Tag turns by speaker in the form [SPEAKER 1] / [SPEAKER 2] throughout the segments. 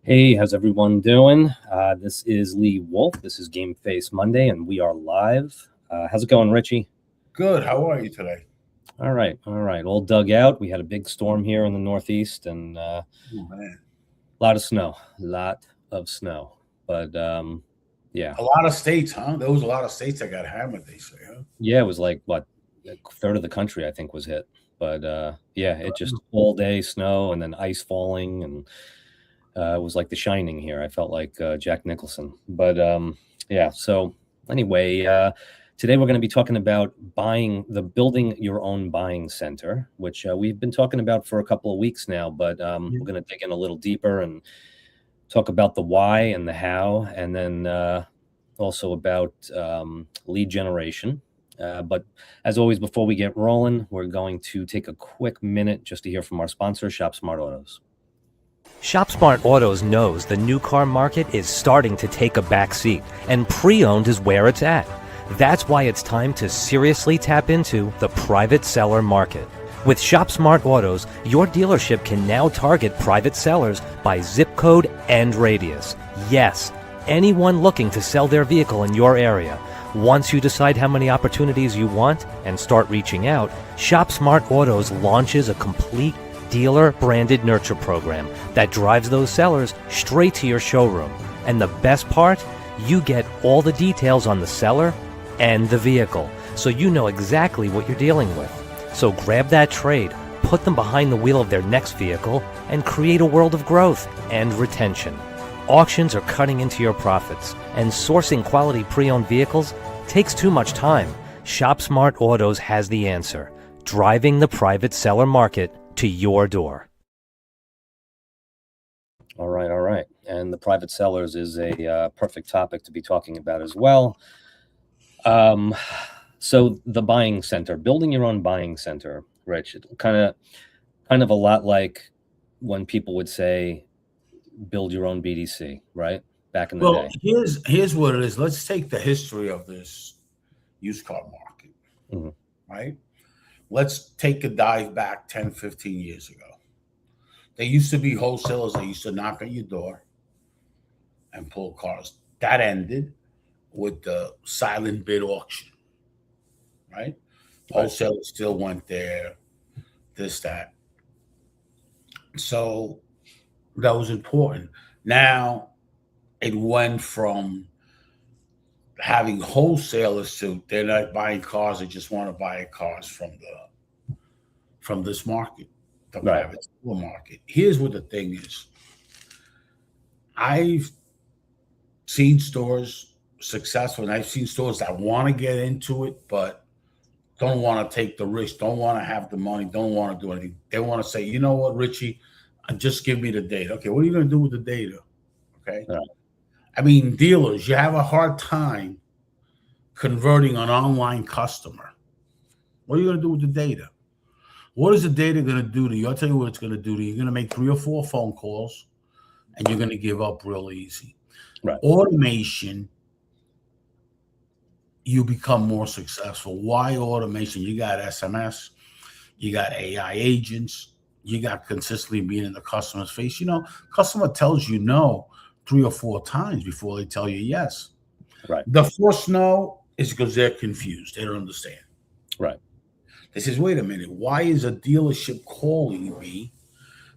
[SPEAKER 1] Hey, how's everyone doing? This is Lee Wolf. This is Game Face Monday, and we are live. How's it going, Richie?
[SPEAKER 2] Good. How are you today?
[SPEAKER 1] All right, all right. All dug out. We had a big storm here in the Northeast, and
[SPEAKER 2] Oh, man.
[SPEAKER 1] a lot of snow. But yeah,
[SPEAKER 2] A lot of states, huh? There was a lot of states that got hammered, they say, huh?
[SPEAKER 1] yeah. It was like what, a third of the country I think was hit. But yeah, it just all day snow and then ice falling, and it was like The Shining here. I felt like Jack Nicholson. But yeah. So anyway, today we're going to be talking about building your own buying center, which we've been talking about for a couple of weeks now. But we're going to dig in a little deeper and talk about the why and the how, and then also about lead generation. But as always, before we get rolling, we're going to take a quick minute just to hear from our sponsor, Shop Smart Autos.
[SPEAKER 3] Shop Smart Autos knows the new car market is starting to take a back seat, and pre-owned is where it's at. That's why it's time to seriously tap into the private seller market. With Shop Smart Autos, your dealership can now target private sellers by zip code and radius. Yes, anyone looking to sell their vehicle in your area. Once you decide how many opportunities you want and start reaching out, Shop Smart Autos launches a complete dealer-branded nurture program that drives those sellers straight to your showroom. And the best part, you get all the details on the seller and the vehicle, so you know exactly what you're dealing with. So grab that trade, put them behind the wheel of their next vehicle, and create a world of growth and retention. Auctions are cutting into your profits, and sourcing quality pre-owned vehicles takes too much time. Shop Smart Autos has the answer, driving the private seller market to your door.
[SPEAKER 1] All right, all right. And the private sellers is a perfect topic to be talking about as well. So the buying center, building your own buying center, Rich, kind of a lot like when people would say, build your own BDC, right? Back in the
[SPEAKER 2] Well,
[SPEAKER 1] day.
[SPEAKER 2] here's what it is. Let's take the history of this used car market,
[SPEAKER 1] Mhm.
[SPEAKER 2] right? Let's take a dive back 10, 15 years ago. There used to be wholesalers that used to knock on your door and pull cars. That ended with the silent bid auction, right? Wholesalers still went there, this, that. So that was important. Now it went from having wholesalers to they're not buying cars, they just want to buy cars from this market, the
[SPEAKER 1] Right.
[SPEAKER 2] private seller market. Here's what the thing is. I've seen stores successful, and I've seen stores that want to get into it, but don't want to take the risk, don't want to have the money, don't want to do anything. They want to say, you know what, Richie, just give me the data. Okay, what are you going to do with the data? Okay.
[SPEAKER 1] Right.
[SPEAKER 2] I mean, dealers, you have a hard time converting an online customer. What are you going to do with the data? What is the data going to do to you? I'll tell you what it's going to do to you. You're going to make 3 or 4 phone calls, and you're going to give up real easy.
[SPEAKER 1] Right.
[SPEAKER 2] Automation, you become more successful. Why automation? You got SMS, you got AI agents, you got consistently being in the customer's face. You know, customer tells you no 3 or 4 times before they tell you yes.
[SPEAKER 1] Right.
[SPEAKER 2] The first no is because they're confused. They don't understand.
[SPEAKER 1] Right.
[SPEAKER 2] They says, wait a minute, why is a dealership calling me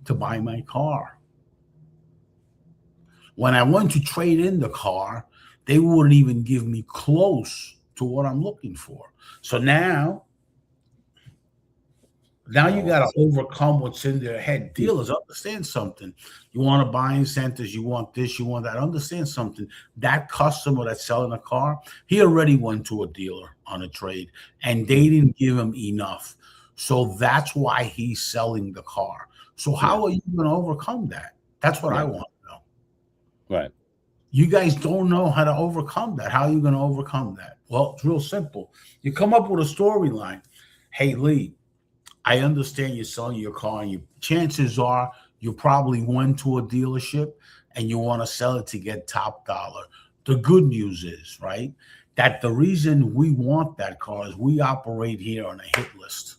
[SPEAKER 2] to buy my car? When I went to trade in the car, they wouldn't even give me close to what I'm looking for. So now you got to overcome what's in their head. Dealers, understand something. You want to buying centers, you want this, you want that. Understand something. That customer that's selling a car, he already went to a dealer on a trade, and they didn't give him enough. So that's why he's selling the car. So how are you going to overcome that? That's what I want to know.
[SPEAKER 1] Right.
[SPEAKER 2] You guys don't know how to overcome that. How are you going to overcome that? Well, it's real simple. You come up with a storyline. Hey, Lee, I understand you're selling your car, and chances are you probably went to a dealership and you want to sell it to get top dollar. The good news is, right, that the reason we want that car is we operate here on a hit list,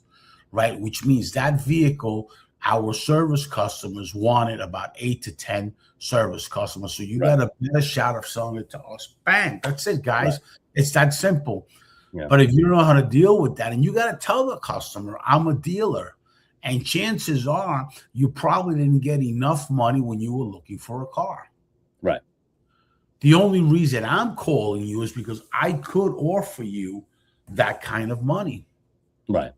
[SPEAKER 2] right? Which means that vehicle our service customers wanted about 8 to 10 service customers. So you got a better shot of selling it to us. Bang. That's it, guys.
[SPEAKER 1] Right.
[SPEAKER 2] It's that simple.
[SPEAKER 1] Yeah.
[SPEAKER 2] But if you don't know how to deal with that, and you got to tell the customer, I'm a dealer. And chances are you probably didn't get enough money when you were looking for a car.
[SPEAKER 1] Right.
[SPEAKER 2] The only reason I'm calling you is because I could offer you that kind of money.
[SPEAKER 1] Right.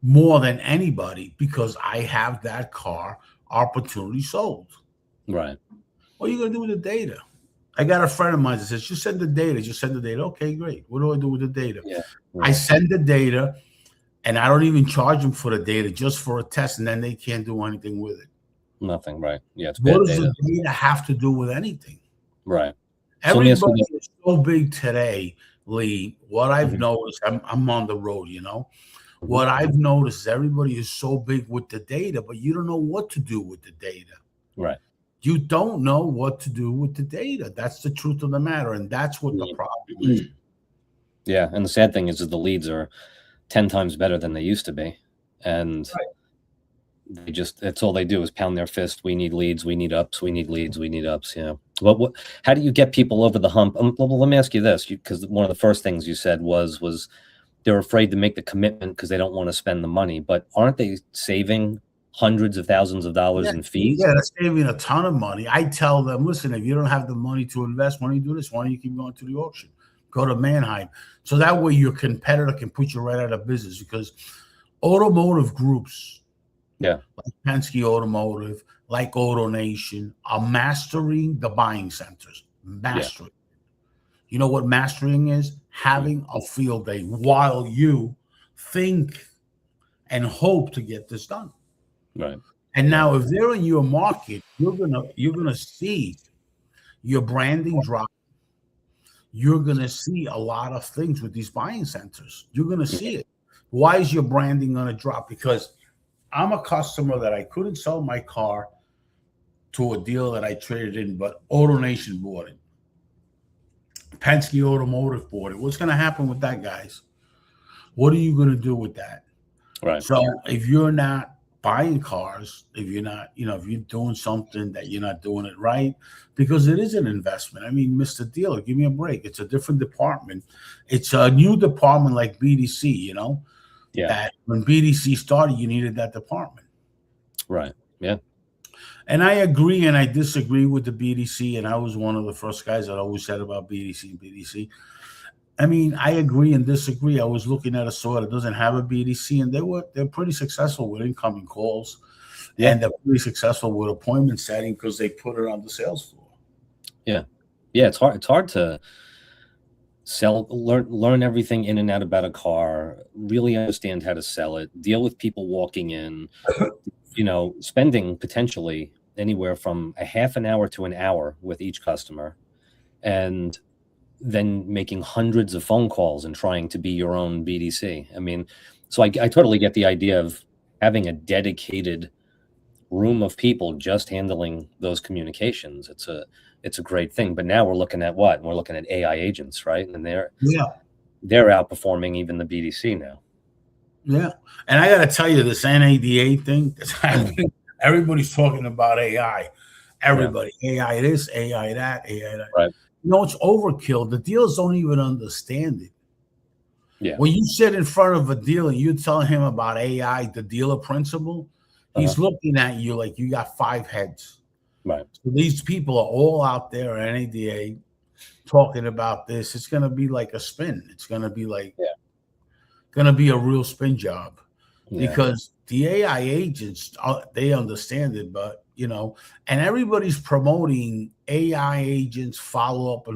[SPEAKER 2] More than anybody, because I have that car opportunity sold.
[SPEAKER 1] Right.
[SPEAKER 2] What are you going to do with the data? I got a friend of mine that says, just send the data. Just send the data. Okay, great. What do I do with the data?
[SPEAKER 1] Yeah.
[SPEAKER 2] I send the data, and I don't even charge them for the data, just for a test, and then they can't do anything with it.
[SPEAKER 1] Nothing. Right. Yeah. It's
[SPEAKER 2] What
[SPEAKER 1] bad
[SPEAKER 2] does
[SPEAKER 1] data.
[SPEAKER 2] the data have to do with anything?
[SPEAKER 1] Right.
[SPEAKER 2] Everybody is so big today, Lee. What I've
[SPEAKER 1] Mhm.
[SPEAKER 2] noticed, I'm on the road, you know. What I've noticed is everybody is so big with the data, but you don't know what to do with the data.
[SPEAKER 1] Right.
[SPEAKER 2] You don't know what to do with the data. That's the truth of the matter, and that's what the problem is.
[SPEAKER 1] Yeah, and the sad thing is that the leads are 10 times better than they used to be, and they just, that's all they do is pound their fist. We need leads, we need ups, we need leads, we need ups. Yeah. What how do you get people over the hump? Well, let me ask you this, because one of the first things you said was they're afraid to make the commitment because they don't want to spend the money. But aren't they saving hundreds of thousands of dollars in fees?
[SPEAKER 2] Yeah, that's saving a ton of money. I tell them, listen, if you don't have the money to invest, why don't you do this? Why don't you keep going to the auction? Go to Manheim. So that way your competitor can put you right out of business, because automotive groups,
[SPEAKER 1] Yeah.
[SPEAKER 2] like Penske Automotive, like AutoNation, are mastering the buying centers. Mastering. You know what mastering is? Having a field day while you think and hope to get this done.
[SPEAKER 1] Right.
[SPEAKER 2] And now, if they're in your market, you're gonna see your branding drop. You're gonna see a lot of things with these buying centers. You're gonna see it. Why is your branding gonna drop? Because I'm a customer that I couldn't sell my car to a deal that I traded in, but AutoNation bought it. Penske Automotive bought it. What's gonna happen with that, guys? What are you gonna do with that?
[SPEAKER 1] Right.
[SPEAKER 2] So if you're not buying cars, if you're not, if you're doing something that you're not doing it right, because it is an investment. I mean, Mr. Dealer, give me a break. It's a different department. It's a new department like BDC,
[SPEAKER 1] Yeah.
[SPEAKER 2] that when BDC started, you needed that department.
[SPEAKER 1] Right. Yeah.
[SPEAKER 2] And I agree and I disagree with the BDC. And I was one of the first guys that always said about BDC. I mean, I agree and disagree. I was looking at a store that doesn't have a BDC, and they're pretty successful with incoming calls, and they're pretty successful with appointment setting because they put it on the sales floor.
[SPEAKER 1] Yeah. Yeah. It's hard to learn everything in and out about a car, really understand how to sell it, deal with people walking in, spending potentially anywhere from a half an hour to an hour with each customer, and then making hundreds of phone calls and trying to be your own BDC. I mean, so I totally get the idea of having a dedicated room of people just handling those communications. It's a great thing. But now we're looking at what? We're looking at AI agents, right? And they're outperforming even the BDC now.
[SPEAKER 2] Yeah. And I got to tell you, this NADA thing that's happening, everybody's talking about AI. Everybody, AI this, AI that, AI that.
[SPEAKER 1] Right.
[SPEAKER 2] It's overkill. The dealers don't even understand it.
[SPEAKER 1] Yeah.
[SPEAKER 2] When you sit in front of a dealer, you tell him about AI, the dealer principle, he's looking at you like you got 5 heads.
[SPEAKER 1] Right.
[SPEAKER 2] So these people are all out there at NADA talking about this. It's going to be like a spin. It's going to be like going to be a real spin job, because the AI agents, they understand it, but and everybody's promoting AI agents, follow up.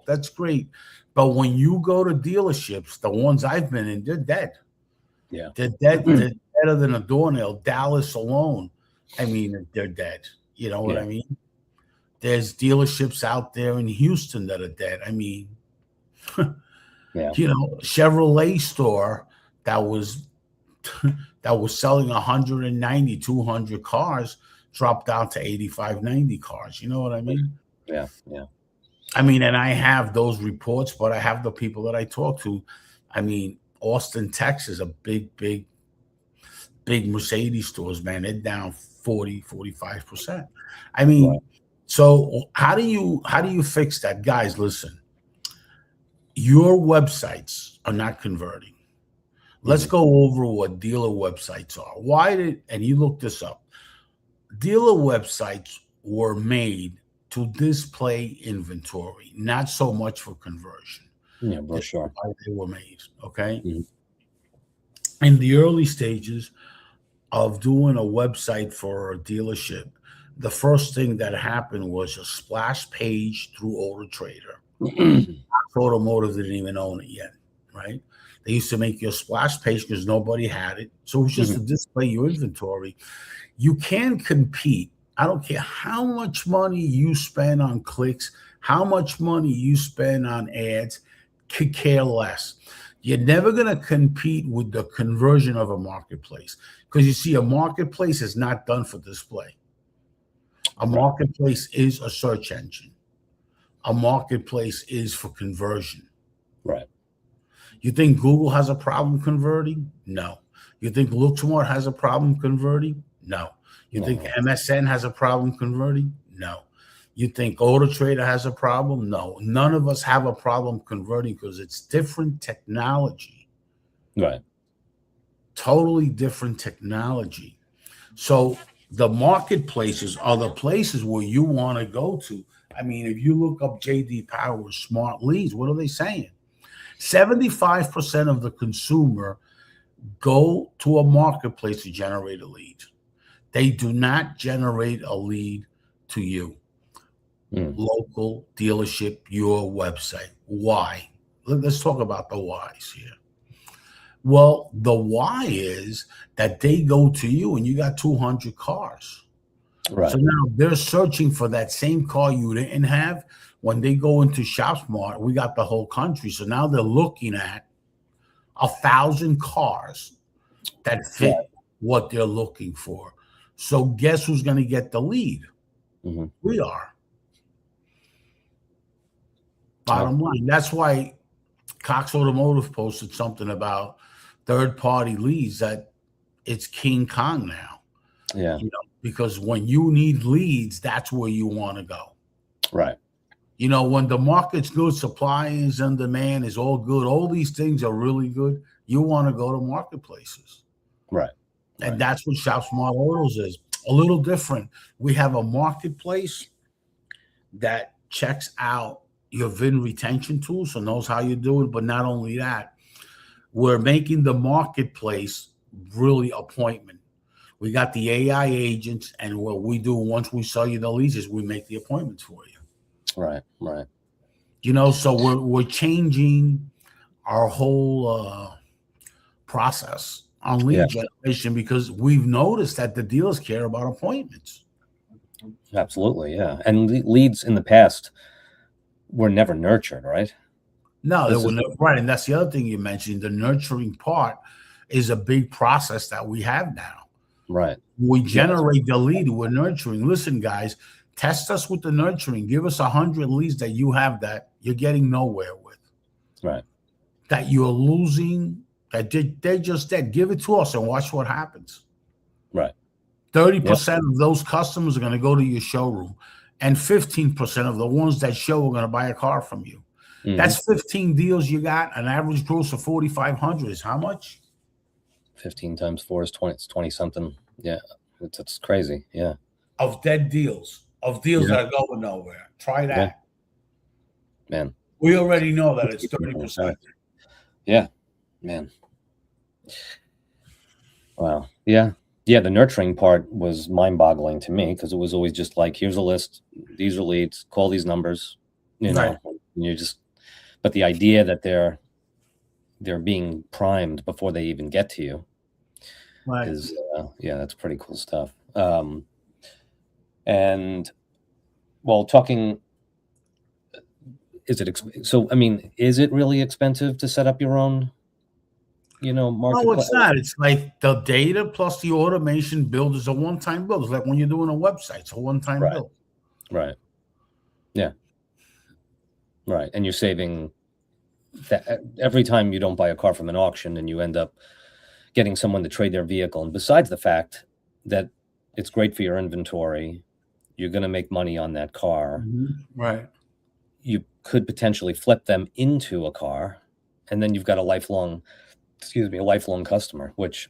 [SPEAKER 2] That's great. But when you go to dealerships, the ones I've been in, they're dead.
[SPEAKER 1] Yeah.
[SPEAKER 2] They're dead. They're deader than a doornail. Dallas alone, I mean, they're dead. You know what I mean? There's dealerships out there in Houston that are dead. I mean, Chevrolet store that was selling 190, 200 cars dropped down to 85, 90 cars. You know what I mean?
[SPEAKER 1] Yeah.
[SPEAKER 2] I mean, and I have those reports, but I have the people that I talk to. I mean, Austin, Texas, a big big Mercedes stores, man, they're down 40, 45%. I mean,
[SPEAKER 1] Right.
[SPEAKER 2] so how do you fix that? Guys, listen, your websites are not converting. Let's
[SPEAKER 1] Mhm.
[SPEAKER 2] go over what dealer websites are. And you look this up, dealer websites were made to display inventory, not so much for conversion.
[SPEAKER 1] Yeah,
[SPEAKER 2] This is
[SPEAKER 1] brochure.
[SPEAKER 2] why they were made. Okay.
[SPEAKER 1] Mhm.
[SPEAKER 2] In the early stages of doing a website for a dealership, the first thing that happened was a splash page through Auto Trader. Automotive didn't even own it yet, right? They used to make your splash page because nobody had it. So it was just
[SPEAKER 1] Mhm.
[SPEAKER 2] to display your inventory. You can compete. I don't care how much money you spend on clicks, how much money you spend on ads, could care less. You're never going to compete with the conversion of a marketplace because you see, a marketplace is not done for display. A
[SPEAKER 1] Right.
[SPEAKER 2] marketplace is a search engine. A marketplace is for conversion.
[SPEAKER 1] Right.
[SPEAKER 2] You think Google has a problem converting? No. You think LookSmart has a problem converting? No. You think
[SPEAKER 1] No.
[SPEAKER 2] MSN has a problem converting? No. You think AutoTrader has a problem? No. None of us have a problem converting because it's different technology,
[SPEAKER 1] Right.
[SPEAKER 2] totally different technology. So the marketplaces are the places where you want to go to. I mean, if you look up JD Power smart leads, what are they saying? 75% of the consumer go to a marketplace to generate a lead. They do not generate a lead to you,
[SPEAKER 1] Mm.
[SPEAKER 2] local dealership, your website. Why? Let's talk about the whys here. Well, the why is that they go to you and you got 200 cars.
[SPEAKER 1] Right.
[SPEAKER 2] So now they're searching for that same car you didn't have. When they go into ShopSmart, we got the whole country. So now they're looking at 1,000 cars that fit
[SPEAKER 1] Right.
[SPEAKER 2] what they're looking for. So guess who's going to get the lead?
[SPEAKER 1] Mhm.
[SPEAKER 2] We are.
[SPEAKER 1] Yeah.
[SPEAKER 2] Bottom line. That's why Cox Automotive posted something about third-party leads, that it's King Kong now.
[SPEAKER 1] Yeah.
[SPEAKER 2] Because when you need leads, that's where you want to go.
[SPEAKER 1] Right.
[SPEAKER 2] When the market's good, supply is in demand, is all good, all these things are really good, you want to go to marketplaces.
[SPEAKER 1] Right.
[SPEAKER 2] And
[SPEAKER 1] Right.
[SPEAKER 2] that's what Shop Smart Autos is. A little different. We have a marketplace that checks out your VIN retention tool, so knows how you're doing. But not only that, we're making the marketplace really appointment. We got the AI agents, and what we do once we sell you the leads is we make the appointments for you.
[SPEAKER 1] Right. Right.
[SPEAKER 2] So we're changing our whole process on lead
[SPEAKER 1] Yeah.
[SPEAKER 2] generation because we've noticed that the dealers care about appointments.
[SPEAKER 1] Absolutely. Yeah. And leads in the past were never nurtured, right?
[SPEAKER 2] No,
[SPEAKER 1] This is
[SPEAKER 2] right, and that's the other thing you mentioned. The nurturing part is a big process that we have now.
[SPEAKER 1] right.
[SPEAKER 2] We
[SPEAKER 1] Yeah.
[SPEAKER 2] generate the lead, we're nurturing. Listen, guys, test us with the nurturing. Give us 100 leads that you have that you're getting nowhere with,
[SPEAKER 1] Right.
[SPEAKER 2] that you're losing, that they're just dead. Give it to us and watch what happens.
[SPEAKER 1] Right.
[SPEAKER 2] 30% of those customers are going to go to your showroom, and 15% of the ones that show are going to buy a car from you.
[SPEAKER 1] Mhm.
[SPEAKER 2] That's 15 deals you got. An average gross of 4,500 is how much?
[SPEAKER 1] 15 times 4 is 20. It's 20 something. Yeah. It's crazy. Yeah.
[SPEAKER 2] Of dead deals,
[SPEAKER 1] Yeah.
[SPEAKER 2] that are going nowhere. Try that.
[SPEAKER 1] Man.
[SPEAKER 2] We already know that it's 30%.
[SPEAKER 1] Yeah. Man. Wow. Yeah. Yeah. The nurturing part was mind-boggling to me because it was always just like, here's a list. These are leads. Call these numbers.
[SPEAKER 2] Right.
[SPEAKER 1] And you just. But the idea that they're being primed before they even get to you
[SPEAKER 2] Right.
[SPEAKER 1] is that's pretty cool stuff. And well, talking, is it so? I mean, is it really expensive to set up your own,
[SPEAKER 2] No,
[SPEAKER 1] marketplace?
[SPEAKER 2] it's not. It's like the data plus the automation build is a one-time build. It's like when you're doing a website, it's a one-time
[SPEAKER 1] Right.
[SPEAKER 2] build.
[SPEAKER 1] Right. Yeah. Right. And you're saving that every time you don't buy a car from an auction and you end up getting someone to trade their vehicle. And besides the fact that it's great for your inventory, you're going to make money on that car.
[SPEAKER 2] Right.
[SPEAKER 1] You could potentially flip them into a car, and then you've got a lifelong customer, which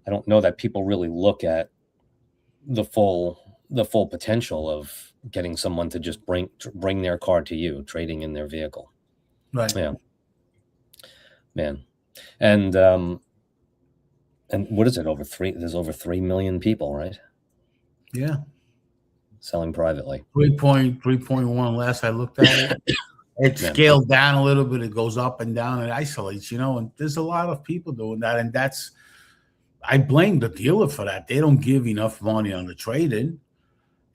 [SPEAKER 1] I don't know that people really look at the full potential of getting someone to just bring their car to you, trading in their vehicle.
[SPEAKER 2] Right.
[SPEAKER 1] Yeah. Man. And what is it? There's over 3 million people, right?
[SPEAKER 2] Yeah.
[SPEAKER 1] Selling privately.
[SPEAKER 2] 3.1 last I looked at it. It scaled down a little bit. It goes up and down. It isolates, and there's a lot of people doing that. And I blame the dealer for that. They don't give enough money on the trade-in,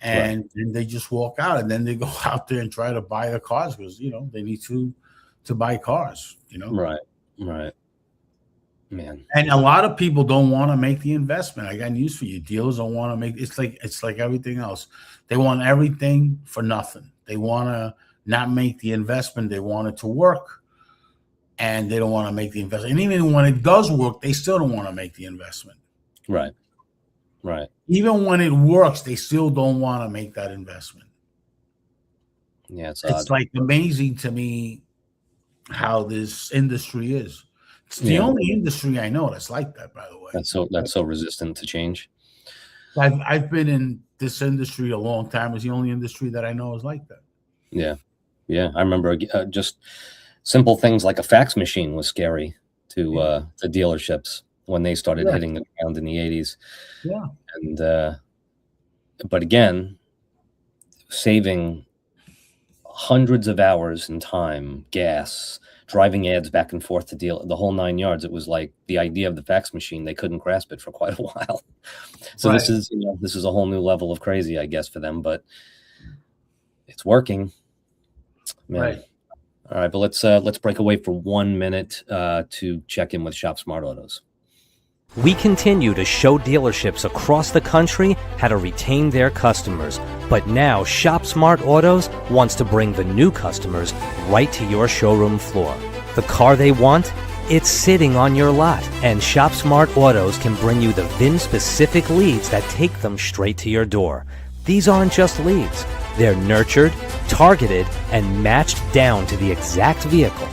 [SPEAKER 2] and they just walk out, and then they go out there and try to buy the cars because, they need to buy cars,
[SPEAKER 1] Right. Man.
[SPEAKER 2] And a lot of people don't want to make the investment. I got news for you. Dealers don't want to make it's like everything else. They want everything for nothing. They want to not make the investment. They want it to work, and they don't want to make the investment. And even when it does work, they still don't want to make the investment.
[SPEAKER 1] Right.
[SPEAKER 2] Even when it works, they still don't want to make that investment.
[SPEAKER 1] Yeah, it's
[SPEAKER 2] like amazing to me how this industry is. It's the only industry I know that's like that, by the way.
[SPEAKER 1] That's so resistant to change.
[SPEAKER 2] I've been in this industry a long time. It's the only industry that I know is like that.
[SPEAKER 1] Yeah. I remember just simple things like a fax machine was scary to the dealerships when they started hitting the ground in the 80s.
[SPEAKER 2] Yeah.
[SPEAKER 1] And but again, saving hundreds of hours in time, gas, driving ads back and forth to deal the whole 9 yards. It was like the idea of the fax machine. They couldn't grasp it for quite a while. So this is a whole new level of crazy, I guess, for them, but it's working. Man.
[SPEAKER 2] Right.
[SPEAKER 1] All right, but let's break away for 1 minute to check in with Shop Smart Autos.
[SPEAKER 3] We continue to show dealerships across the country how to retain their customers. But now Shop Smart Autos wants to bring the new customers right to your showroom floor. The car they want? It's sitting on your lot. And Shop Smart Autos can bring you the VIN-specific leads that take them straight to your door. These aren't just leads. They're nurtured, targeted, and matched down to the exact vehicle.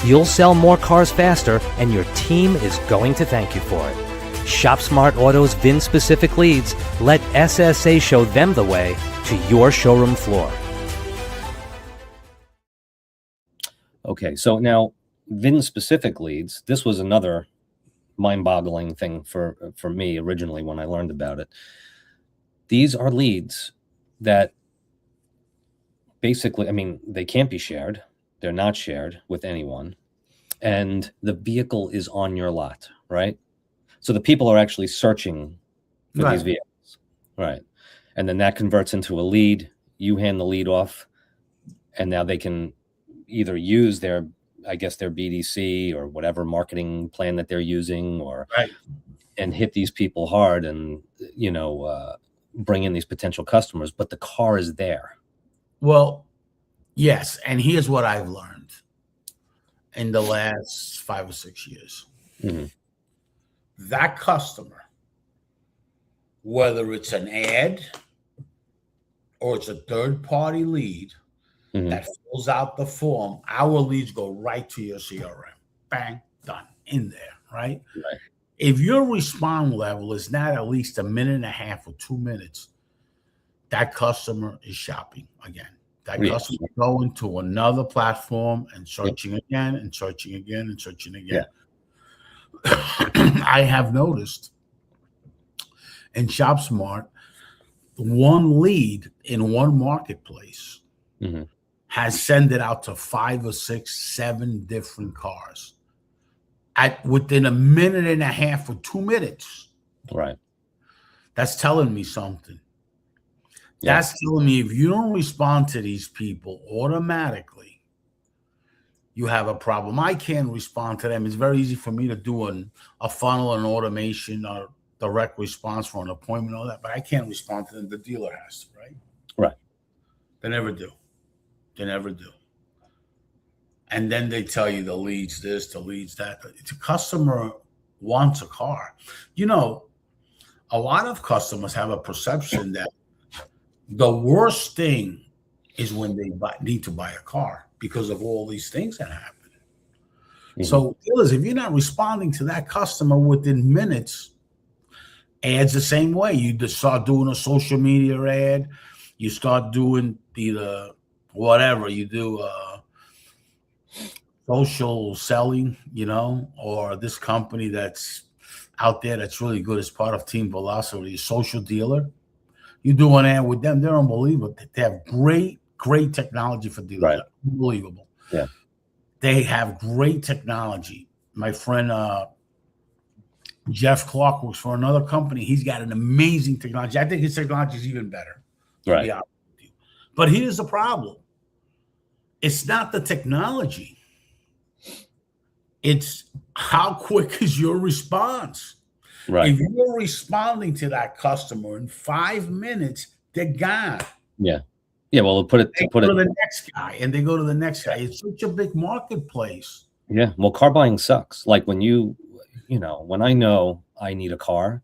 [SPEAKER 3] You'll sell more cars faster, and your team is going to thank you for it. Shop Smart Autos VIN-specific leads. Let SSA show them the way to your showroom floor.
[SPEAKER 1] Okay, so now VIN-specific leads. This was another mind-boggling thing for me originally when I learned about it. These are leads that basically, they can't be shared. They're not shared with anyone. And the vehicle is on your lot, right? So the people are actually searching for these vehicles, right? And then that converts into a lead. You hand the lead off, and now they can either use their BDC or whatever marketing plan that they're using, or and hit these people hard and bring in these potential customers. But the car is there.
[SPEAKER 2] Well, yes, and here's what I've learned in the last 5 or 6 years.
[SPEAKER 1] Mm-hmm.
[SPEAKER 2] That customer, whether it's an ad or it's a third-party lead that fills out the form, our leads go right to your CRM. Bang, done, in there, right? If your response level is not at least a minute and a half or 2 minutes, that customer is shopping again. That customer is going to another platform and searching again and searching again and searching again. I have noticed in Shop Smart, one lead in one marketplace has sent it out to 5 or 6, 7 different cars within a minute and a half or 2 minutes.
[SPEAKER 1] Right.
[SPEAKER 2] That's telling me something. That's telling me if you don't respond to these people automatically, you have a problem. I can't respond to them. It's very easy for me to do a funnel and automation or direct response for an appointment, all that, but I can't respond to them. The dealer has to, right?
[SPEAKER 1] Right.
[SPEAKER 2] They never do. And then they tell you the leads this, the leads that. The customer wants a car. You know, a lot of customers have a perception that the worst thing is when they need to buy a car because of all these things that happen.
[SPEAKER 1] Mhm.
[SPEAKER 2] So, dealers, if you're not responding to that customer within minutes, ads the same way. You just start doing a social media ad. You start doing either whatever you do, social selling, or this company that's out there that's really good as part of Team Velocity, Social Dealer. You do an ad with them, they're unbelievable. They have great technology for dealers.
[SPEAKER 1] Right.
[SPEAKER 2] Unbelievable.
[SPEAKER 1] Yeah.
[SPEAKER 2] They have great technology. My friend Jeff Clark works for another company. He's got an amazing technology. I think his technology is even better.
[SPEAKER 1] Right.
[SPEAKER 2] But here's the problem. It's not the technology. It's how quick is your response.
[SPEAKER 1] Right.
[SPEAKER 2] If you're responding to that customer in 5 minutes, they're gone.
[SPEAKER 1] Yeah. Yeah. Well, to
[SPEAKER 2] They
[SPEAKER 1] put
[SPEAKER 2] go
[SPEAKER 1] it,
[SPEAKER 2] to the next guy, and they go to the next guy. It's such a big marketplace.
[SPEAKER 1] yeah. Well, car buying sucks. Like when when I know I need a car,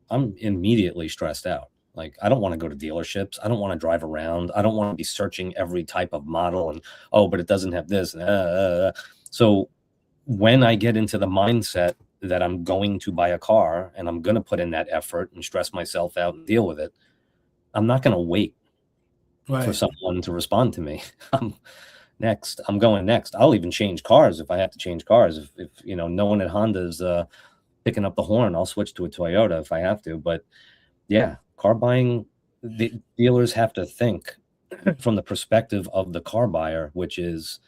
[SPEAKER 1] I'm immediately stressed out. Like, I don't want to go to dealerships. I don't want to drive around. I don't want to be searching every type of model and, but it doesn't have this. So when I get into the mindset that I'm going to buy a car and I'm going to put in that effort and stress myself out and deal with it, I'm not going to wait for someone to respond to me. I'm going next. I'll even change cars if I have to change cars. If no one at Honda is picking up the horn, I'll switch to a Toyota if I have to. But yeah, car buying, the dealers have to think from the perspective of the car buyer, which is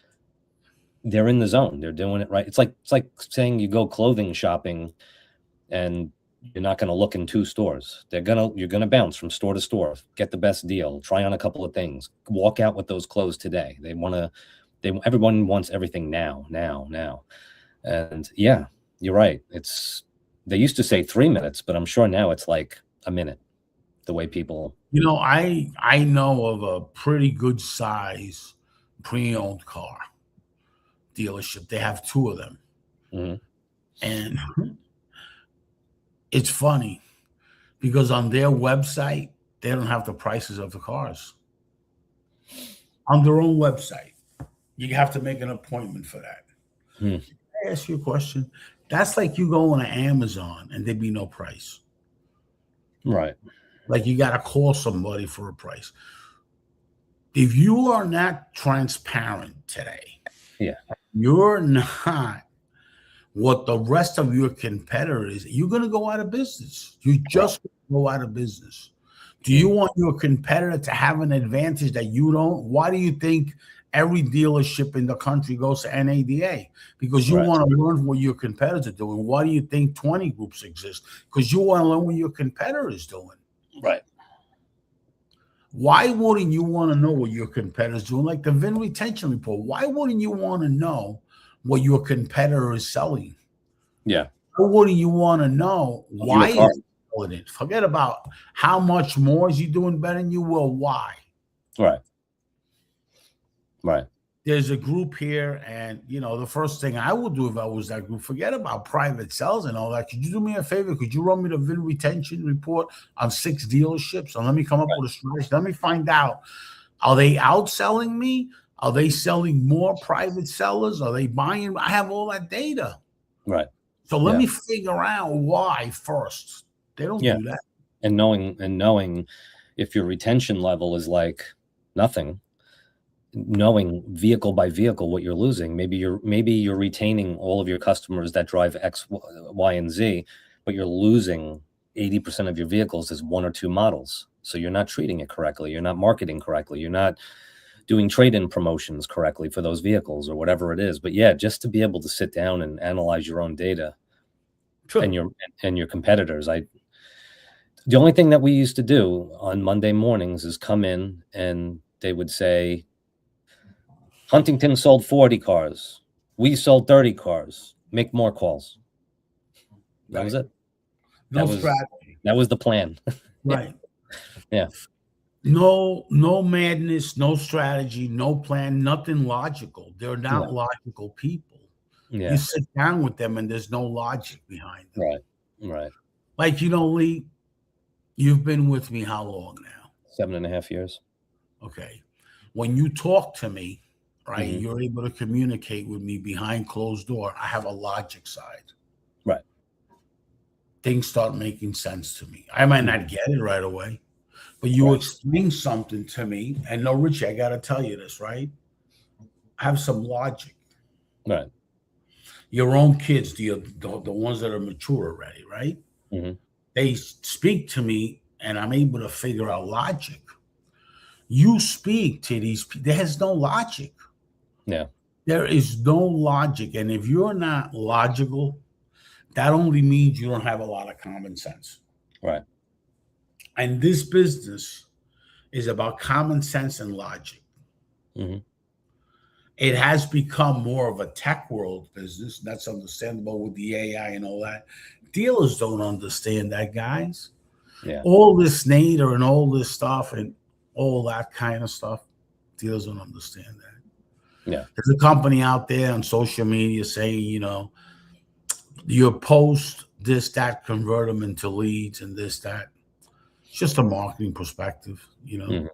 [SPEAKER 1] they're in the zone. They're doing it right. It's like saying you go clothing shopping and you're not going to look in 2 stores. You're going to bounce from store to store, get the best deal, try on a couple of things, walk out with those clothes today. Everyone wants everything now. And yeah, you're right. They used to say 3 minutes, but I'm sure now it's like a minute, the way people.
[SPEAKER 2] I know of a pretty good size pre-owned car dealership. They have 2 of them.
[SPEAKER 1] Mm-hmm.
[SPEAKER 2] And it's funny because on their website, they don't have the prices of the cars. On their own website, you have to make an appointment for that. Can I ask you a question? That's like you going to Amazon and there'd be no price.
[SPEAKER 1] Right.
[SPEAKER 2] Like you got to call somebody for a price. If you are not transparent today, you're not what the rest of your competitors, you're going to go out of business. You just go out of business. Do you want your competitor to have an advantage that you don't? Why do you think every dealership in the country goes to NADA? Because you want to learn what your competitors are doing. Why do you think 20 groups exist? Because you want to learn what your competitor is doing.
[SPEAKER 1] Right.
[SPEAKER 2] Why wouldn't you want to know what your competitor is doing? Like the VIN retention report. Why wouldn't you want to know what your competitor is selling?
[SPEAKER 1] Yeah.
[SPEAKER 2] Why wouldn't you want to know why it's selling it? Forget about how much more is he doing better than you will. Why?
[SPEAKER 1] Right.
[SPEAKER 2] There's a group here, and the first thing I would do if I was that group, forget about private sales and all that. Could you do me a favor? Could you run me the VIN retention report on 6 dealerships and let me come up with a strategy? Let me find out. Are they outselling me? Are they selling more private sellers? Are they buying? I have all that data.
[SPEAKER 1] Right.
[SPEAKER 2] So let me figure out why first. They don't do that.
[SPEAKER 1] And knowing if your retention level is like nothing, knowing vehicle by vehicle what you're losing. Maybe you're retaining all of your customers that drive X, Y, and Z, but you're losing 80% of your vehicles as 1 or 2 models. So you're not treating it correctly. You're not marketing correctly. You're not doing trade-in promotions correctly for those vehicles or whatever it is. But yeah, just to be able to sit down and analyze your own data and your competitors. The only thing that we used to do on Monday mornings is come in and they would say, Huntington sold 40 cars. We sold 30 cars. Make more calls. That was it.
[SPEAKER 2] No strategy.
[SPEAKER 1] That was the plan.
[SPEAKER 2] Right.
[SPEAKER 1] Yeah.
[SPEAKER 2] No madness, no strategy, no plan, nothing logical. They're not logical people.
[SPEAKER 1] Yeah.
[SPEAKER 2] You sit down with them and there's no logic behind them.
[SPEAKER 1] Right. Right.
[SPEAKER 2] Like, Lee, you've been with me how long now?
[SPEAKER 1] 7.5 years.
[SPEAKER 2] Okay. When you talk to me, right,
[SPEAKER 1] Mhm.
[SPEAKER 2] you're able to communicate with me behind closed door. I have a logic side.
[SPEAKER 1] Right.
[SPEAKER 2] Things start making sense to me. I might not get it right away, but you
[SPEAKER 1] Right.
[SPEAKER 2] explain something to me. And no, Richie, I got to tell you this, right? Have some logic.
[SPEAKER 1] Right.
[SPEAKER 2] Your own kids, the ones that are mature already, right?
[SPEAKER 1] Mhm.
[SPEAKER 2] They speak to me and I'm able to figure out logic. You speak to these people, there's no logic.
[SPEAKER 1] Yeah.
[SPEAKER 2] There is no logic. And if you're not logical, that only means you don't have a lot of common sense.
[SPEAKER 1] Right.
[SPEAKER 2] And this business is about common sense and logic.
[SPEAKER 1] Mhm.
[SPEAKER 2] It has become more of a tech world business. That's understandable with the AI and all that. Dealers don't understand that, guys.
[SPEAKER 1] Yeah.
[SPEAKER 2] All this Nader and all this stuff and all that kind of stuff, dealers don't understand that.
[SPEAKER 1] Yeah.
[SPEAKER 2] There's a company out there on social media saying, your post, this, that, convert them into leads and this, that. It's just a marketing perspective,
[SPEAKER 1] Mhm.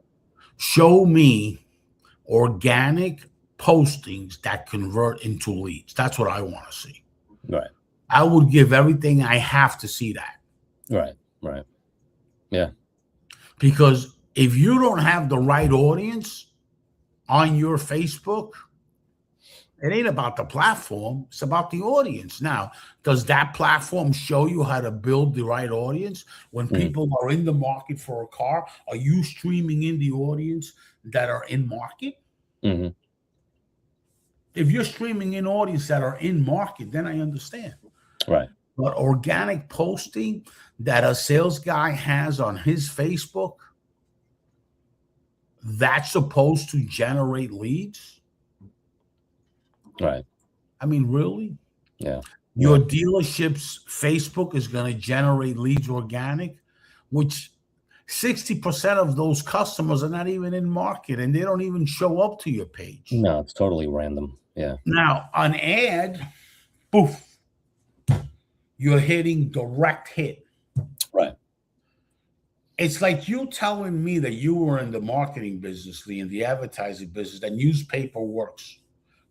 [SPEAKER 2] Show me organic postings that convert into leads. That's what I want to see.
[SPEAKER 1] Right.
[SPEAKER 2] I would give everything I have to see that.
[SPEAKER 1] Right. Right. Yeah.
[SPEAKER 2] Because if you don't have the right audience on your Facebook, it ain't about the platform. It's about the audience. Now, does that platform show you how to build the right audience? When people are in the market for a car, are you streaming in the audience that are in market?
[SPEAKER 1] Mm-hmm.
[SPEAKER 2] If you're streaming in audience that are in market, then I understand.
[SPEAKER 1] Right.
[SPEAKER 2] But organic posting that a sales guy has on his Facebook, that's supposed to generate leads?
[SPEAKER 1] Right.
[SPEAKER 2] I mean, really?
[SPEAKER 1] Yeah.
[SPEAKER 2] Your dealership's Facebook is going to generate leads organic, which 60% of those customers are not even in market and they don't even show up to your page.
[SPEAKER 1] No, it's totally random. Yeah.
[SPEAKER 2] Now, an ad, poof, you're hitting direct hit.
[SPEAKER 1] Right.
[SPEAKER 2] It's like you telling me that you were in the marketing business, Lee, in the advertising business, that newspaper works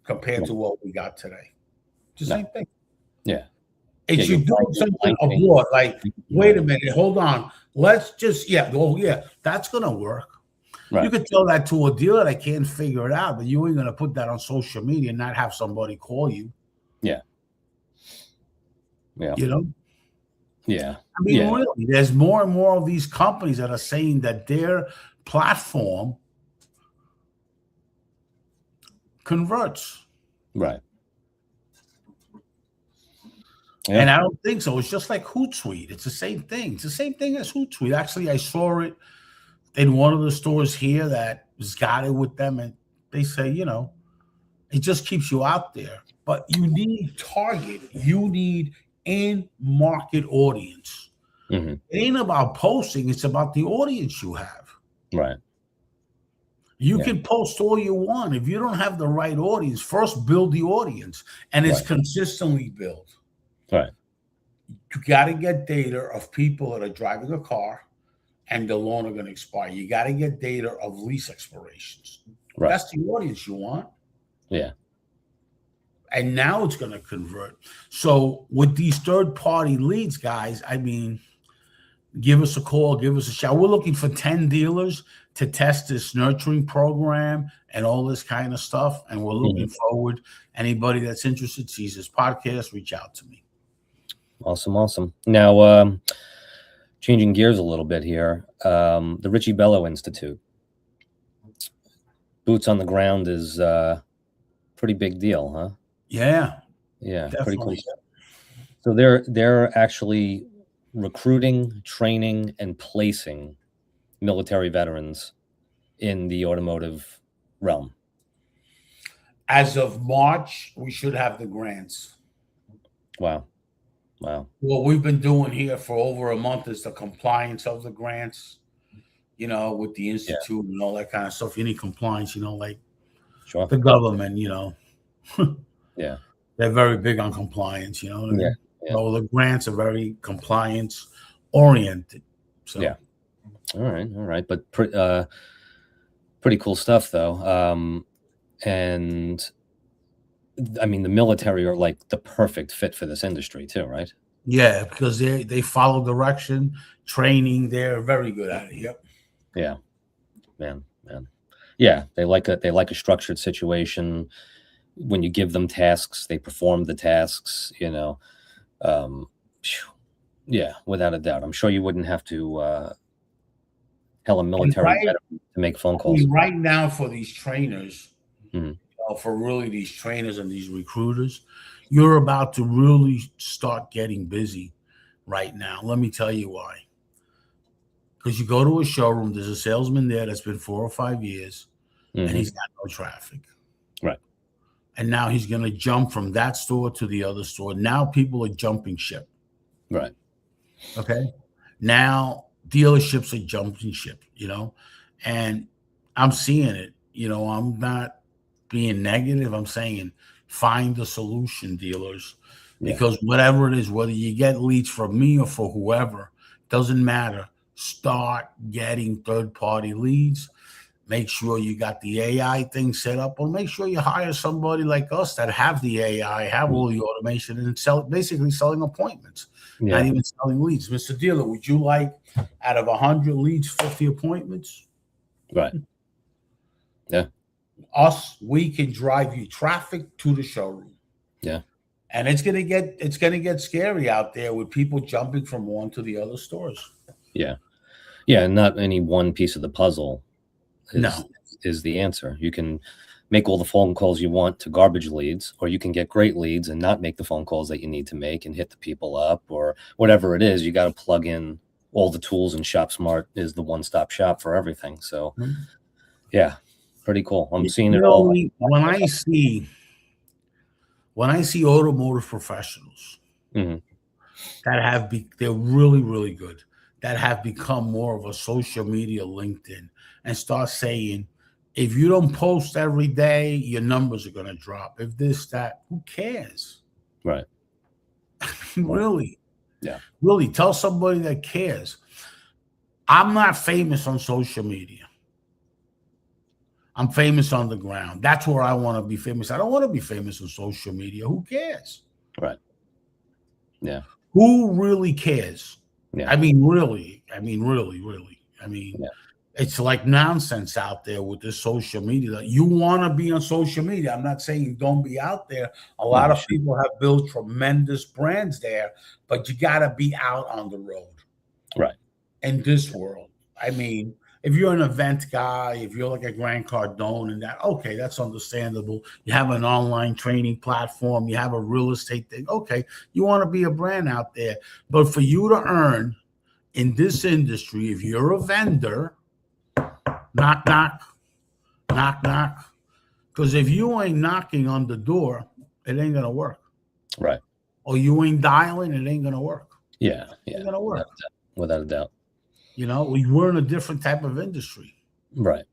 [SPEAKER 2] compared to what we got today. It's the same thing.
[SPEAKER 1] Yeah.
[SPEAKER 2] It's you doing something abroad. Like, wait a minute, hold on. Let's just, that's going to work. Right. You could tell that to a dealer that can't figure it out, but you ain't going to put that on social media and not have somebody call you.
[SPEAKER 1] Yeah. Yeah. Yeah.
[SPEAKER 2] I mean, really, there's more and more of these companies that are saying that their platform converts.
[SPEAKER 1] Right.
[SPEAKER 2] Yeah. And I don't think so. It's just like Hootsuite. It's the same thing. It's the same thing as Hootsuite. Actually, I saw it in one of the stores here that has got it with them. And they say, it just keeps you out there. But you need target. You need in-market audience. Mm-hmm. It ain't about posting. It's about the audience you have.
[SPEAKER 1] Right.
[SPEAKER 2] You can post all you want. If you don't have the right audience, first build the audience. And it's consistently built.
[SPEAKER 1] Right.
[SPEAKER 2] You got to get data of people that are driving a car and the loan are going to expire. You got to get data of lease expirations. Right. That's the audience you want.
[SPEAKER 1] Yeah.
[SPEAKER 2] And now it's going to convert. So with these third-party leads, guys, I mean, give us a call, give us a shout. We're looking for 10 dealers to test this nurturing program and all this kind of stuff. And we're looking forward. Anybody that's interested, sees this podcast, reach out to me.
[SPEAKER 1] Awesome. Now, changing gears a little bit here, the Richie Bello Institute. Boots on the ground is a pretty big deal, huh?
[SPEAKER 2] Yeah.
[SPEAKER 1] Yeah, definitely. Pretty cool. So they're actually recruiting, training, and placing military veterans in the automotive realm.
[SPEAKER 2] As of March, we should have the grants.
[SPEAKER 1] Wow.
[SPEAKER 2] What we've been doing here for over a month is the compliance of the grants, with the institute and all that kind of stuff. You need compliance, like
[SPEAKER 1] sure.
[SPEAKER 2] The government,
[SPEAKER 1] Yeah.
[SPEAKER 2] They're very big on compliance. You know what I
[SPEAKER 1] Yeah,
[SPEAKER 2] mean?
[SPEAKER 1] yeah.
[SPEAKER 2] So the grants are very compliance oriented. So
[SPEAKER 1] Yeah. All right, but pretty cool stuff though. And I mean, the military are like the perfect fit for this industry too, right?
[SPEAKER 2] yeah, because they follow direction, training. They're very good at it. Yep.
[SPEAKER 1] Yeah, man. Yeah, they like a structured situation. When you give them tasks, they perform the tasks. Phew. Yeah, without a doubt. I'm sure you wouldn't have to tell a
[SPEAKER 2] And
[SPEAKER 1] military
[SPEAKER 2] right,
[SPEAKER 1] veteran to make phone
[SPEAKER 2] I
[SPEAKER 1] calls.
[SPEAKER 2] mean, right now for these trainers,
[SPEAKER 1] Mhm.
[SPEAKER 2] for really these trainers and these recruiters, you're about to really start getting busy right now. Let me tell you why. Because you go to a showroom, there's a salesman there that's been 4 or 5 years, and
[SPEAKER 1] Mhm.
[SPEAKER 2] he's got no traffic.
[SPEAKER 1] Right.
[SPEAKER 2] And now he's going to jump from that store to the other store. Now people are jumping ship.
[SPEAKER 1] Right.
[SPEAKER 2] Okay. Now dealerships are jumping ship, and I'm seeing it. I'm not being negative. I'm saying find a solution, dealers,
[SPEAKER 1] Yeah.
[SPEAKER 2] because whatever it is, whether you get leads from me or for whoever, doesn't matter. Start getting third party leads. Make sure you got the AI thing set up, or make sure you hire somebody like us that have the AI, have all the automation, and basically selling appointments, not
[SPEAKER 1] Yeah.
[SPEAKER 2] even selling leads. Mr. Dealer, would you like out of 100 leads, 50 appointments?
[SPEAKER 1] Right. Yeah.
[SPEAKER 2] We can drive you traffic to the showroom.
[SPEAKER 1] Yeah.
[SPEAKER 2] And it's gonna get scary out there with people jumping from one to the other stores.
[SPEAKER 1] Yeah. Yeah. And not any one piece of the puzzle
[SPEAKER 2] No.
[SPEAKER 1] is the answer. You can make all the phone calls you want to garbage leads, or you can get great leads and not make the phone calls that you need to make and hit the people up, or whatever it is. You got to plug in all the tools, and ShopSmart is the one-stop shop for everything. So yeah, pretty cool. I'm seeing it all.
[SPEAKER 2] When I see automotive professionals
[SPEAKER 1] Mhm.
[SPEAKER 2] that they're really, really good, that have become more of a social media LinkedIn, and start saying, if you don't post every day, your numbers are going to drop. If this, that, who cares?
[SPEAKER 1] Right.
[SPEAKER 2] Really?
[SPEAKER 1] Yeah.
[SPEAKER 2] Really, tell somebody that cares. I'm not famous on social media. I'm famous on the ground. That's where I want to be famous. I don't want to be famous on social media. Who cares?
[SPEAKER 1] Right. Yeah.
[SPEAKER 2] Who really cares?
[SPEAKER 1] Yeah.
[SPEAKER 2] I mean, really.
[SPEAKER 1] Yeah.
[SPEAKER 2] It's like nonsense out there with this social media. You want to be on social media. I'm not saying don't be out there. A lot of people have built tremendous brands there, but you got to be out on the road.
[SPEAKER 1] Right.
[SPEAKER 2] In this world. I mean, if you're an event guy, if you're like a Grant Cardone and that, okay, that's understandable. You have an online training platform, you have a real estate thing. Okay, you want to be a brand out there. But for you to earn in this industry, if you're a vendor, knock, knock, knock, knock. Because if you ain't knocking on the door, it ain't going to work.
[SPEAKER 1] Right.
[SPEAKER 2] Or you ain't dialing, it ain't going to work.
[SPEAKER 1] Yeah.
[SPEAKER 2] It ain't going to work.
[SPEAKER 1] Without a doubt.
[SPEAKER 2] We're in a different type of industry.
[SPEAKER 1] Right.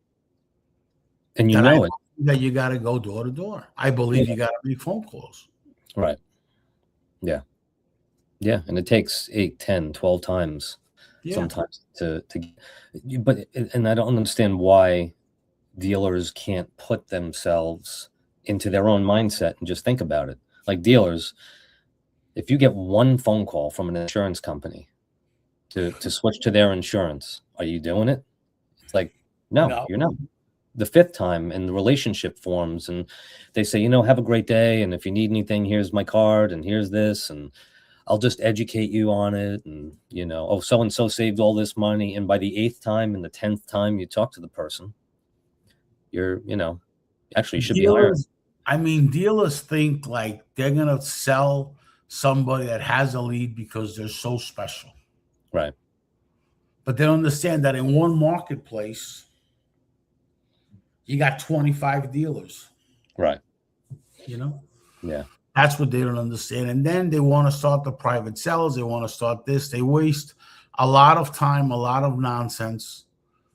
[SPEAKER 1] And you know it.
[SPEAKER 2] That you got to go door to door. I believe you got to make phone calls.
[SPEAKER 1] Right. Yeah. Yeah. And it takes 8, 10, 12 times sometimes but I don't understand why dealers can't put themselves into their own mindset and just think about it. Like dealers, if you get one phone call from an insurance company to switch to their insurance, are you doing it? It's like, no, you're not. The 5th time, and the relationship forms, and they say, have a great day, and if you need anything, here's my card, and here's this, and I'll just educate you on it, and oh, so and so saved all this money, and by the 8th time and the 10th time you talk to the person, you're actually should be hired.
[SPEAKER 2] I mean, dealers think like they're gonna sell somebody that has a lead because they're so special.
[SPEAKER 1] Right.
[SPEAKER 2] But they don't understand that in one marketplace, you got 25 dealers.
[SPEAKER 1] Right.
[SPEAKER 2] Yeah. That's what they don't understand. And then they want to start the private sales. They want to start this. They waste a lot of time, a lot of nonsense.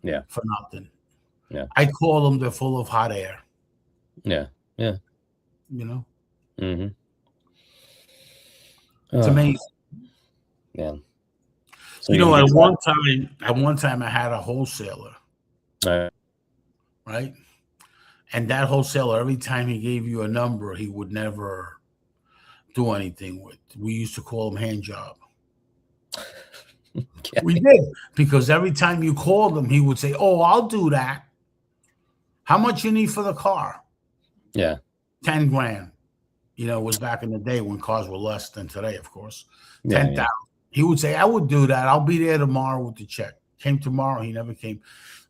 [SPEAKER 1] Yeah.
[SPEAKER 2] For nothing.
[SPEAKER 1] Yeah.
[SPEAKER 2] I call them, they're full of hot air.
[SPEAKER 1] Yeah. Yeah.
[SPEAKER 2] Mm-hmm. It's
[SPEAKER 1] Oh,
[SPEAKER 2] amazing.
[SPEAKER 1] man. So
[SPEAKER 2] You
[SPEAKER 1] you're
[SPEAKER 2] know,
[SPEAKER 1] gonna
[SPEAKER 2] at one time, I had a wholesaler,
[SPEAKER 1] get
[SPEAKER 2] right? And that wholesaler, every time he gave you a number, he would never do anything with. We used to call him hand job.
[SPEAKER 1] okay.
[SPEAKER 2] We did, because every time you called him, he would say, "Oh, I'll do that. How much you need for the car?"
[SPEAKER 1] Yeah.
[SPEAKER 2] 10 grand. You know, it was back in the day when cars were less than today, of course.
[SPEAKER 1] Yeah,
[SPEAKER 2] 10,000. He would say, "I would do that. I'll be there tomorrow with the check." Came tomorrow, he never came.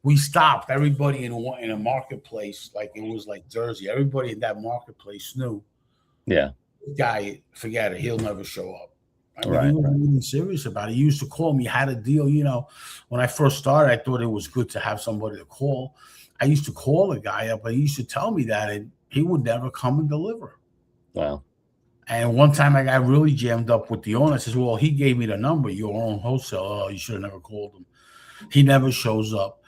[SPEAKER 2] We stopped. Everybody in a marketplace, like it was like Jersey. Everybody in that marketplace knew,
[SPEAKER 1] yeah.
[SPEAKER 2] this guy, forget it. He'll never show up. I mean,
[SPEAKER 1] Right,
[SPEAKER 2] he wasn't even serious about it. He used to call me, had a deal. You know, when I first started, I thought it was good to have somebody to call. I used to call the guy up, but he used to tell me that, and he would never come and deliver.
[SPEAKER 1] Wow.
[SPEAKER 2] And one time I got really jammed up with the owner. I says, "Well, he gave me the number, your own wholesaler. Oh, you should have never called him. He never shows up."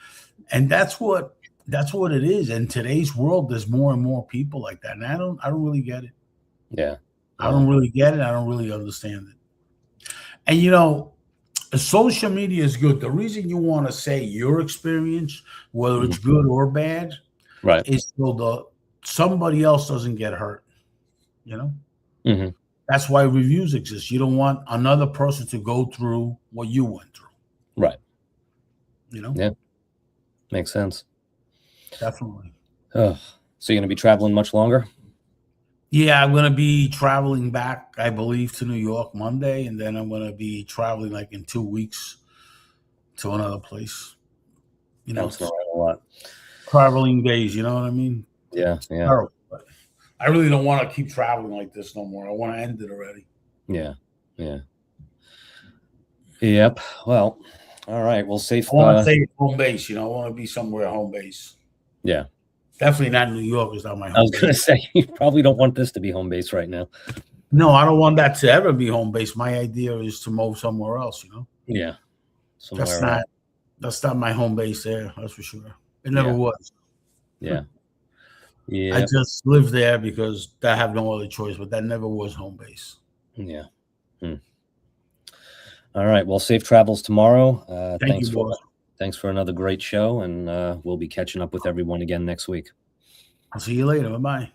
[SPEAKER 2] And that's what it is. In today's world, there's more and more people like that. And I don't really get it.
[SPEAKER 1] Yeah.
[SPEAKER 2] I don't really get it. I don't really understand it. And you know, social media is good. The reason you want to say your experience, whether it's good or bad,
[SPEAKER 1] Right.
[SPEAKER 2] is so somebody else doesn't get hurt. You know?
[SPEAKER 1] Mm-hmm.
[SPEAKER 2] That's why reviews exist. You don't want another person to go through what you went through.
[SPEAKER 1] Right.
[SPEAKER 2] You know?
[SPEAKER 1] Yeah. Makes sense.
[SPEAKER 2] Definitely.
[SPEAKER 1] Oh, so you're gonna be traveling much longer?
[SPEAKER 2] Yeah, I'm going to be traveling back, I believe, to New York Monday, and then I'm going to be traveling like in 2 weeks to another place. You know,
[SPEAKER 1] Bouncing around a lot.
[SPEAKER 2] traveling days, you know what I mean?
[SPEAKER 1] Yeah. Yeah.
[SPEAKER 2] Terrible, but I really don't want to keep traveling like this no more. I want to end it already.
[SPEAKER 1] Yeah. Yeah. Yep. Well, all right. Well, safe.
[SPEAKER 2] I want to stay home base, you know. I want to be somewhere home base.
[SPEAKER 1] Yeah.
[SPEAKER 2] Definitely not New York. Is not my home
[SPEAKER 1] I was
[SPEAKER 2] base.
[SPEAKER 1] gonna say you probably don't want this to be home base right now.
[SPEAKER 2] No, I don't want that to ever be home base. My idea is to move somewhere else, you know.
[SPEAKER 1] Yeah.
[SPEAKER 2] That's not my home base there, that's for sure. It never
[SPEAKER 1] Yeah.
[SPEAKER 2] was.
[SPEAKER 1] Yeah. Yeah.
[SPEAKER 2] I just lived there because I have no other choice, but that never was home base.
[SPEAKER 1] Yeah. All right. Well, safe travels tomorrow.
[SPEAKER 2] Thank you, boss.
[SPEAKER 1] Thanks for another great show, and we'll be catching up with everyone again next week.
[SPEAKER 2] I'll see you later. Bye-bye.